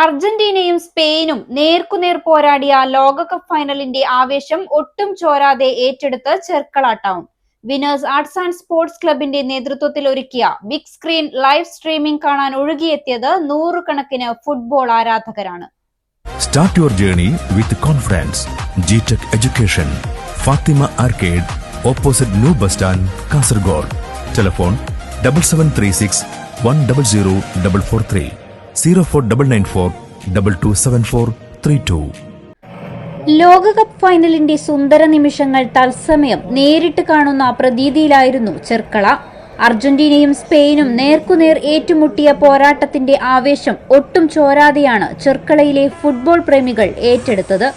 അർജന്റീനയും സ്പെയിനും നേർക്കുനേർ പോരാടിയ ലോകകപ്പ് ഫൈനലിന്റെ ആവേശം ഒട്ടും ചോരാതെ ഏറ്റെടുത്ത് Cherkala town. Winners arts and sports ക്ലബിന്റെ നേതൃത്വത്തിൽ ഒരുക്കിയ ബിഗ് സ്ക്രീൻ ലൈവ് സ്ട്രീമിംഗ് കാണാൻ ഒഴുകിയെത്തിയത് നൂറുകണക്കിന് football ആരാധകരാണ്. Start your journey with confidence. GTech Education. Fatima Arcade, opposite New Bus Stand, Kasaragod. Telephone 7736 100 443 04994 227432. ലോകകപ്പ് ഫൈനലിന്റെ സുന്ദര നിമിഷങ്ങൾ തത്സമയം നേരിട്ട് കാണുന്ന പ്രതീതിയിലായിരുന്നു ചെർക്കള. അർജന്റീനയും സ്പെയിനും നേർക്കുനേർ ഏറ്റുമുട്ടിയ പോരാട്ടത്തിന്റെ ആവേശം ഒട്ടും ചോരാതെയാണ് ചെർക്കളയിലെ ഫുട്ബോൾ പ്രേമികൾ ഏറ്റെടുത്തത്.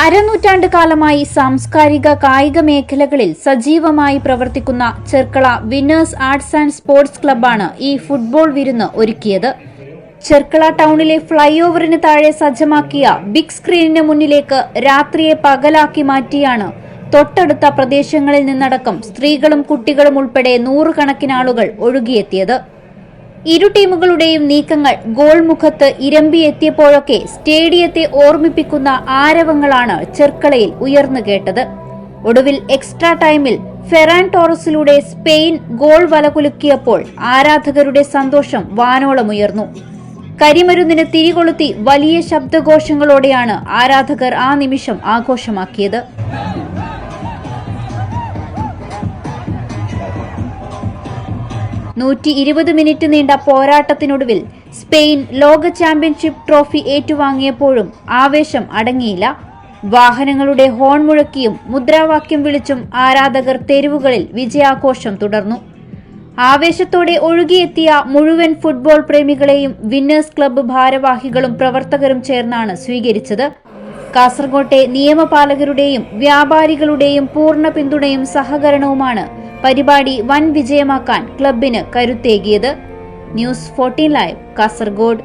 അരനൂറ്റാണ്ട് കാലമായി സാംസ്കാരിക കായിക മേഖലകളിൽ സജീവമായി പ്രവർത്തിക്കുന്ന Cherkala winners arts and sports ക്ലബ്ബാണ് ഈ ഫുട്ബോൾ വിരുന്ന് ഒരുക്കിയത്. ചെർക്കള ടൗണിലെ ഫ്ലൈ ഓവറിന് താഴെ സജ്ജമാക്കിയ ബിഗ് സ്ക്രീനിന് മുന്നിലേക്ക് രാത്രിയെ പകലാക്കി മാറ്റിയാണ് തൊട്ടടുത്ത പ്രദേശങ്ങളിൽ നിന്നടക്കം സ്ത്രീകളും കുട്ടികളും ഉൾപ്പെടെ നൂറുകണക്കിന് ആളുകൾ ഒഴുകിയെത്തിയത്. ഇരു ടീമുകളുടെയും നീക്കങ്ങൾ ഗോൾ മുഖത്ത് ഇരമ്പിയെത്തിയപ്പോഴൊക്കെ സ്റ്റേഡിയത്തെ ഓർമ്മിപ്പിക്കുന്ന ആരവങ്ങളാണ് ചെർക്കളയിൽ ഉയർന്നു കേട്ടത്. ഒടുവിൽ എക്സ്ട്രാ ടൈമിൽ ഫെറാൻ ടോറസിലൂടെ സ്പെയിൻ ഗോൾ വലകുലുക്കിയപ്പോൾ ആരാധകരുടെ സന്തോഷം വാനോളമുയർന്നു. കരിമരുന്നിന് തിരികൊളുത്തി വലിയ ശബ്ദഘോഷങ്ങളോടെയാണ് ആരാധകർ ആ നിമിഷം ആഘോഷമാക്കിയത്. മിനിറ്റ് നീണ്ട പോരാട്ടത്തിനൊടുവിൽ സ്പെയിൻ ലോക ചാമ്പ്യൻഷിപ്പ് ട്രോഫി ഏറ്റുവാങ്ങിയപ്പോഴും ആവേശം അടങ്ങിയില്ല. വാഹനങ്ങളുടെ ഹോൺ മുഴക്കിയും മുദ്രാവാക്യം വിളിച്ചും ആരാധകർ തെരുവുകളിൽ വിജയാഘോഷം തുടർന്നു. ആവേശത്തോടെ ഒഴുകിയെത്തിയ മുഴുവൻ ഫുട്ബോൾ പ്രേമികളെയും വിന്നേഴ്സ് ക്ലബ്ബ് ഭാരവാഹികളും പ്രവർത്തകരും ചേർന്നാണ് സ്വീകരിച്ചത്. കാസർകോട്ടെ നിയമപാലകരുടെയും വ്യാപാരികളുടെയും പൂർണ്ണ പിന്തുണയും സഹകരണവുമാണ് പരിപാടി വൻ വിജയമാക്കാൻ ക്ലബിന് കരുത്തേകിയത്. News 14 live, Kasaragod.